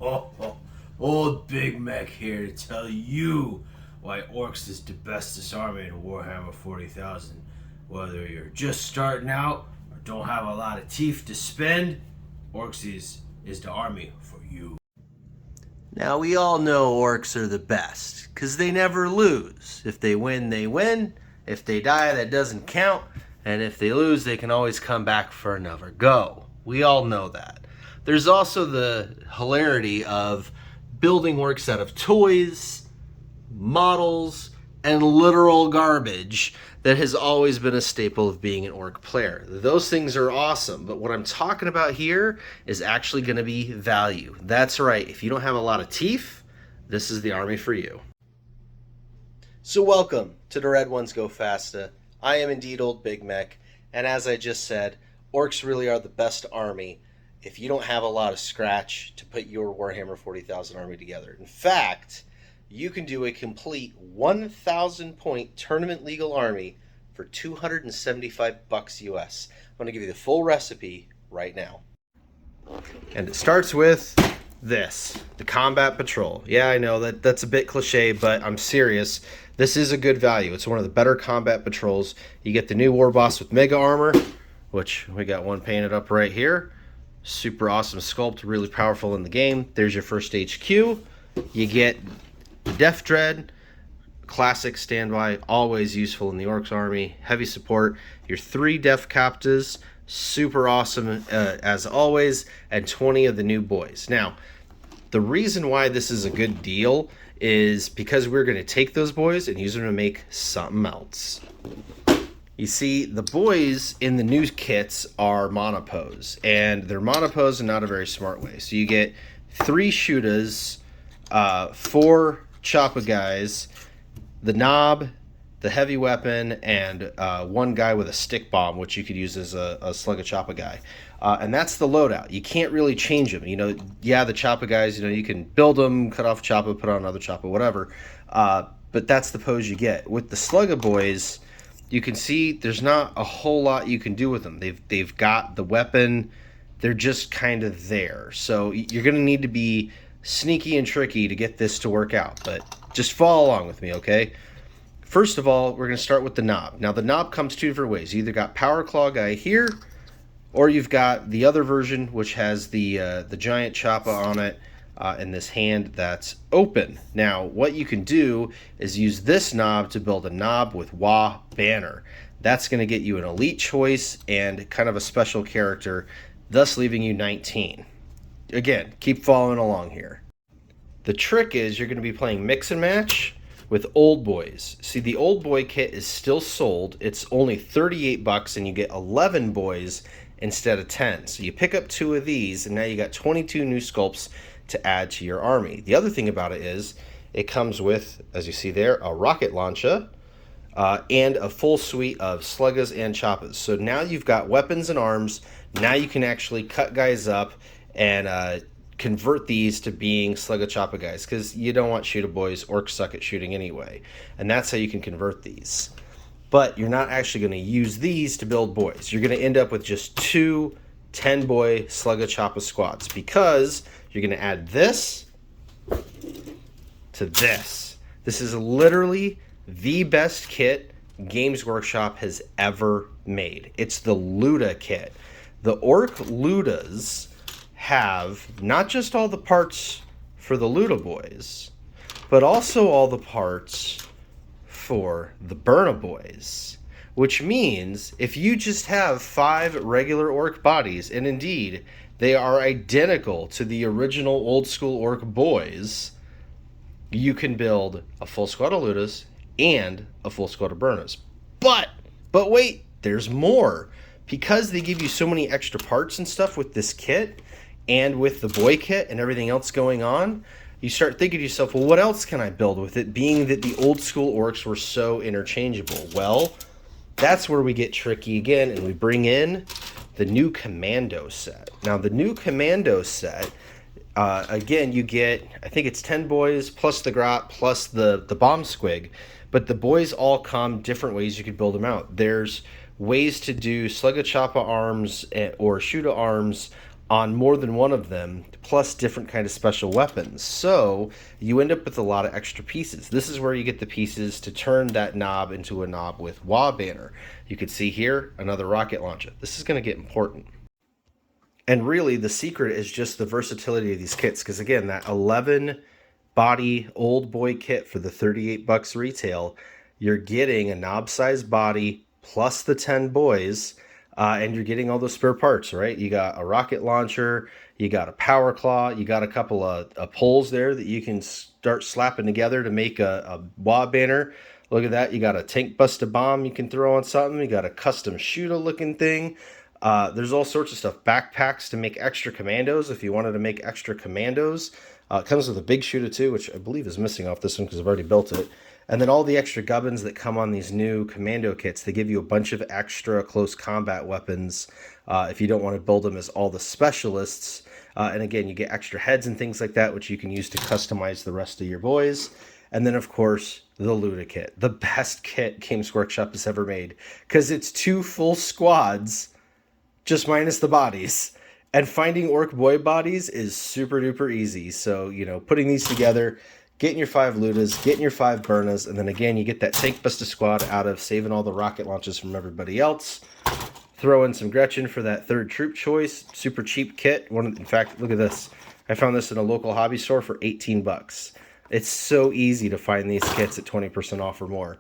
Old Big Mac here to tell you why Orks is the bestest army in Warhammer 40,000. Whether you're just starting out or don't have a lot of teeth to spend, Orks is the army for you. Now, we all know Orks are the best, because they never lose. If they win, they win. If they die, that doesn't count. And if they lose, they can always come back for another go. We all know that. There's also the hilarity of building Orks out of toys, models, and literal garbage that has always been a staple of being an Ork player. Those things are awesome, but what I'm talking about here is actually going to be value. That's right, if you don't have a lot of teeth, this is the army for you. So welcome to the Red Ones Go Fasta. I am indeed Old Big Mac, and as I just said, Orks really are the best army if you don't have a lot of scratch to put your Warhammer 40,000 army together. In fact, you can do a complete 1,000 point tournament legal army for $275 US. I'm going to give you the full recipe right now. And it starts with this, the Combat Patrol. Yeah, I know that's a bit cliche, but I'm serious. This is a good value. It's one of the better combat patrols. You get the new War Boss with Mega Armor, which we got one painted up right here. Super awesome sculpt, really powerful in the game. There's your first HQ. You get Def Dread, classic standby, always useful in the Orks army. Heavy support. Your 3 Def Captas, super awesome as always, and 20 of the new boys. Now, the reason why this is a good deal is because we're going to take those boys and use them to make something else. You see, the boys in the new kits are monopose, and they're monopose in not a very smart way. So you get 3 shooters, 4 choppa guys, the knob, the heavy weapon, and 1 guy with a stick bomb, which you could use as a slug of choppa guy. And that's the loadout. You can't really change them. You know, yeah, the choppa guys, you know, you can build them, cut off choppa, put on another choppa, whatever. But that's the pose you get. With the slugga boys, you can see there's not a whole lot you can do with them. They've got the weapon. They're just kind of there. So you're going to need to be sneaky and tricky to get this to work out. But just follow along with me, okay? First of all, we're going to start with the knob. Now, the knob comes 2 different ways. You either got Power Claw guy here, or you've got the other version, which has the giant choppa on it, and this hand that's open. Now, what you can do is use this knob to build a knob with Wah Banner. That's going to get you an elite choice and kind of a special character, thus leaving you 19. Again, keep following along here. The trick is you're going to be playing mix and match with old boys. See, the old boy kit is still sold. It's only $38 and you get 11 boys instead of 10. So you pick up 2 of these and now you got 22 new sculpts to add to your army. The other thing about it is it comes with, as you see there, a rocket launcher and a full suite of sluggas and choppas. So now you've got weapons and arms. Now you can actually cut guys up and convert these to being slugga choppa guys, because you don't want shooter boys. Orcs suck at shooting anyway, and that's how you can convert these. But you're not actually going to use these to build boys. You're going to end up with just 2 10-boy slugga choppa squads, because you're going to add this to this. This is literally the best kit Games Workshop has ever made. It's the Luda kit. The Ork Ludas have not just all the parts for the Luda boys, but also all the parts for the Burna boys, which means if you just have 5 regular Ork bodies, and indeed they are identical to the original old school Ork boys, you can build a full squad of Ludas and a full squad of Burnas. But wait, there's more. Because they give you so many extra parts and stuff with this kit, and with the boy kit and everything else going on, you start thinking to yourself, well, what else can I build with it, being that the old school Orks were so interchangeable? Well, that's where we get tricky again, and we bring in the new Commando set. Now, the new Commando set, again, you get, I think it's 10 boys, plus the grot, plus the bomb squig, but the boys all come different ways you could build them out. There's ways to do slugga choppa arms or shooter arms on more than one of them, plus different kind of special weapons. So you end up with a lot of extra pieces. This is where you get the pieces to turn that knob into a knob with WA banner. You can see here another rocket launcher. This is going to get important. And really, the secret is just the versatility of these kits. Because again, that 11 body old boy kit for the $38 retail, you're getting a knob sized body plus the 10 boys, and you're getting all the spare parts, right? You got a rocket launcher, you got a power claw, you got a couple of poles there that you can start slapping together to make a WA banner. Look at that. You got a tank busted bomb you can throw on something. You got a custom shooter looking thing. There's all sorts of stuff. Backpacks to make extra commandos if you wanted to make extra commandos. It comes with a big shooter too, which I believe is missing off this one because I've already built it. And then all the extra gubbins that come on these new commando kits, they give you a bunch of extra close combat weapons if you don't want to build them as all the specialists. And again, you get extra heads and things like that, which you can use to customize the rest of your boys. And then, of course, the Luda kit, the best kit Games Workshop has ever made, because it's 2 full squads, just minus the bodies. And finding Ork boy bodies is super duper easy. So, putting these together, getting your 5 Ludas, getting your 5 Burnas, and then again, you get that tank buster squad out of saving all the rocket launches from everybody else. Throw in some Gretchen for that 3rd troop choice. Super cheap kit. In fact, look at this. I found this in a local hobby store for $18. It's so easy to find these kits at 20% off or more.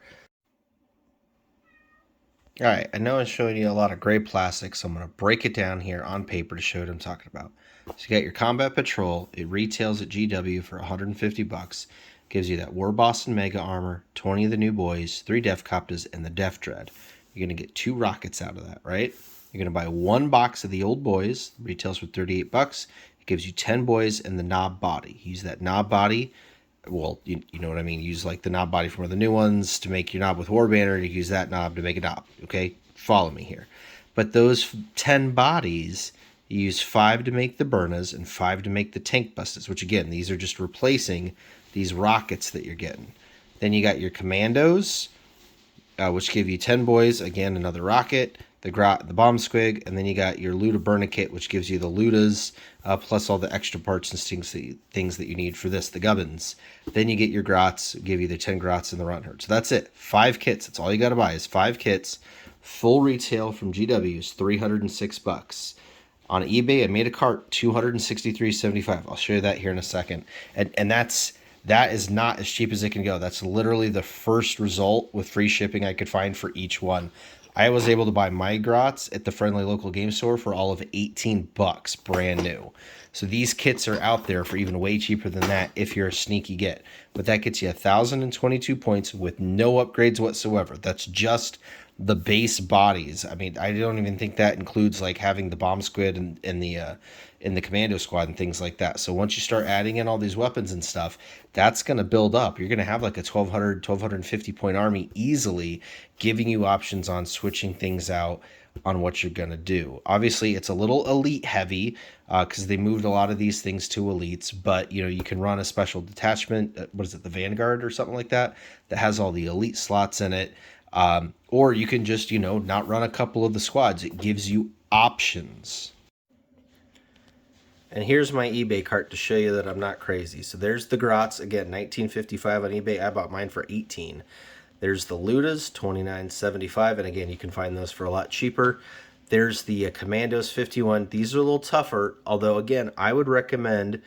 All right, I know I'm showing you a lot of gray plastic, so I'm going to break it down here on paper to show what I'm talking about. So you got your Combat Patrol. It retails at GW for $150. Gives you that War Boss and Mega Armor, 20 of the new boys, 3 Def Coptas, and the Def Dread. You're going to get 2 rockets out of that, right? You're going to buy 1 box of the old boys. Retails for $38. It gives you 10 boys and the knob body. Use that knob body. Well, you know what I mean. Use like the knob body from one of the new ones to make your knob with War Banner. You use that knob to make a knob. Okay, follow me here. But those 10 bodies, you use 5 to make the Burnas and 5 to make the tank busters. Which again, these are just replacing these rockets that you're getting. Then you got your commandos, which give you 10 boys. Again, another rocket. The bomb squig, and then you got your Luda Burner kit, which gives you the Ludas, plus all the extra parts and things that you need for this, the gubbins. Then you get your grots, give you the 10 grots and the Run-Herd. So that's it. 5 kits. That's all you got to buy is 5 kits. Full retail from GW is $306. On eBay, I made a cart, $263.75. I'll show you that here in a second. And that is not as cheap as it can go. That's literally the first result with free shipping I could find for each one. I was able to buy my grots at the friendly local game store for all of $18, brand new. So these kits are out there for even way cheaper than that if you're a sneaky get. But that gets you 1,022 points with no upgrades whatsoever. That's just the base bodies. I mean, I don't even think that includes like having the bomb squid and in the commando squad and things like that. So once you start adding in all these weapons and stuff, that's going to build up. You're going to have like a 1,250 point army easily, giving you options on switching things out on what you're going to do. Obviously, it's a little elite heavy because they moved a lot of these things to elites, but you can run a special detachment, what is it, the Vanguard or something like that has all the elite slots in it. Or you can just, not run a couple of the squads. It gives you options. And here's my eBay cart to show you that I'm not crazy. So there's the grots, again, $19.55 on eBay. I bought mine for $18. There's the Ludas, $29.75, and again, you can find those for a lot cheaper. There's the Commandos, $51. These are a little tougher, although again, I would recommend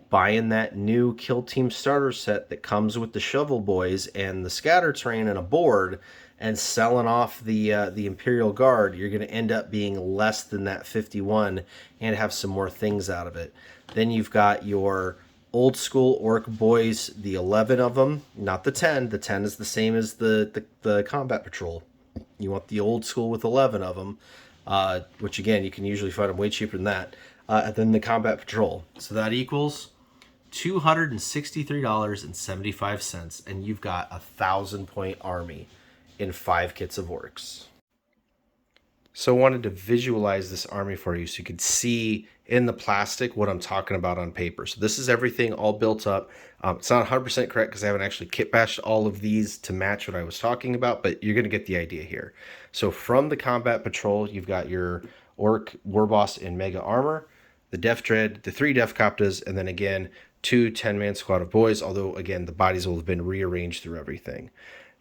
buying that new Kill Team starter set that comes with the Shovel Boys and the Scatter Train and a board, and selling off the Imperial Guard. You're going to end up being less than that 51 and have some more things out of it. Then you've got your old school Ork boys, the 11 of them, not the 10. The 10 is the same as the Combat Patrol. You want the old school with 11 of them, which again, you can usually find them way cheaper than that. And then the Combat Patrol. So that equals $263.75, and you've got 1,000 point army in 5 kits of Orks. So I wanted to visualize this army for you so you could see in the plastic what I'm talking about on paper. So this is everything all built up. It's not 100% correct because I haven't actually kit bashed all of these to match what I was talking about, but you're going to get the idea here. So from the Combat Patrol, you've got your Ork Warboss in Mega Armor. the Def Dread, the 3 Def Coptas, and then again 2 10-man squad of boys, although again the bodies will have been rearranged through everything.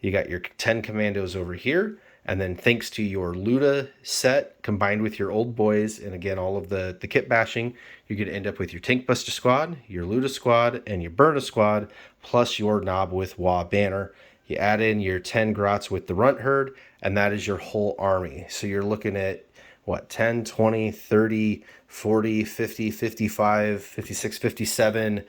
You got your 10 commandos over here, and then thanks to your Luda set combined with your old boys, and again all of the kit bashing, you're going to end up with your Tank Buster squad, your Luda squad, and your Burna squad, plus your Knob with Wah Banner. You add in your 10 Grots with the Runt Herd, and that is your whole army. So you're looking at what, 10, 20, 30, 40, 50, 55, 56, 57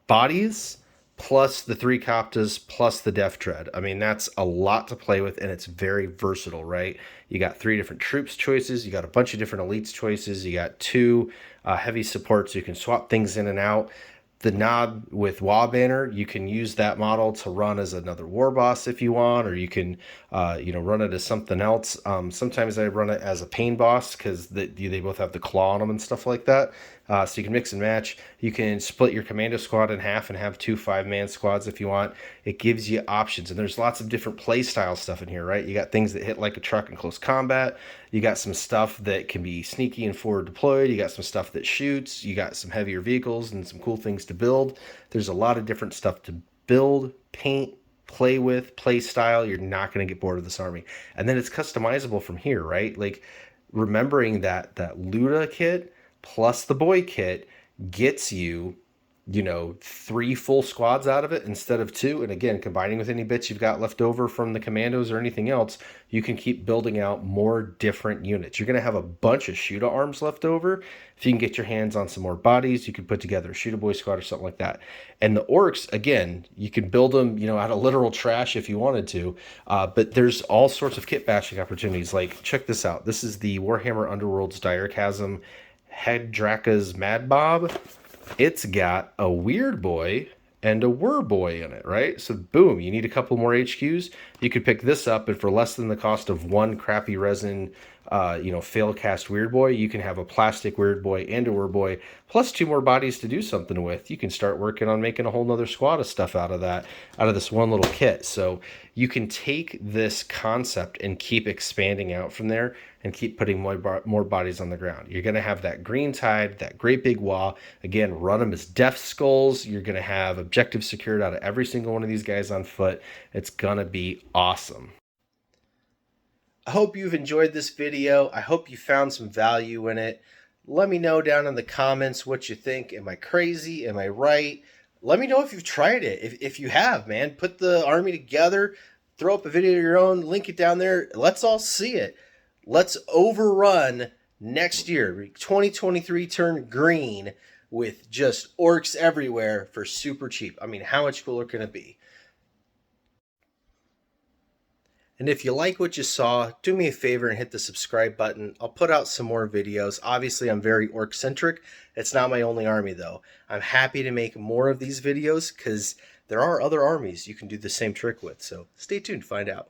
bodies, plus the 3 Coptas, plus the Def Dread. I mean, that's a lot to play with, and it's very versatile, right? You got 3 different troops choices, you got a bunch of different elites choices, you got 2 heavy supports, so you can swap things in and out. The Knob with Wah Banner, you can use that model to run as another war boss if you want, or you can, run it as something else. Sometimes I run it as a pain boss because they both have the claw on them and stuff like that. So you can mix and match. You can split your commando squad in half and have 2 5-man squads if you want. It gives you options, and there's lots of different play style stuff in here, right? You got things that hit like a truck in close combat. You got some stuff that can be sneaky and forward deployed. You got some stuff that shoots. You got some heavier vehicles and some cool things to build. There's a lot of different stuff to build, paint, play with, play style. You're not going to get bored of this army. And then it's customizable from here, right? Like, remembering that Luda kit plus the boy kit gets you, 3 full squads out of it instead of 2. And again, combining with any bits you've got left over from the commandos or anything else, you can keep building out more different units. You're going to have a bunch of shoot arms left over. If you can get your hands on some more bodies, you can put together a shoot boy squad or something like that. And the Orks, again, you can build them, out of literal trash if you wanted to. But there's all sorts of kit bashing opportunities. Like, check this out. This is the Warhammer Underworld's Dire Chasm Head Draka's Mad Bob. It's got a Weird Boy and a Whir Boy in it, right? So boom, you need a couple more HQs. You could pick this up, and for less than the cost of 1 crappy resin, fail cast Weird Boy, you can have a plastic Weird Boy and a Whir Boy, plus 2 more bodies to do something with. You can start working on making a whole nother squad of stuff out of this one little kit. So you can take this concept and keep expanding out from there and keep putting more bodies on the ground. You're going to have that green tide, that great big wall. Again, run them as death skulls. You're going to have objectives secured out of every single one of these guys on foot. It's going to be awesome. I hope you've enjoyed this video. I hope you found some value in it. Let me know down in the comments what you think. Am I crazy? Am I right? Let me know if you've tried it. If you have, man, put the army together, throw up a video of your own, link it down there. Let's all see it. Let's overrun next year. 2023 turn green with just orcs everywhere for super cheap. I mean, how much cooler can it be? And if you like what you saw, do me a favor and hit the subscribe button. I'll put out some more videos. Obviously, I'm very orc-centric. It's not my only army, though. I'm happy to make more of these videos because there are other armies you can do the same trick with. So stay tuned to find out.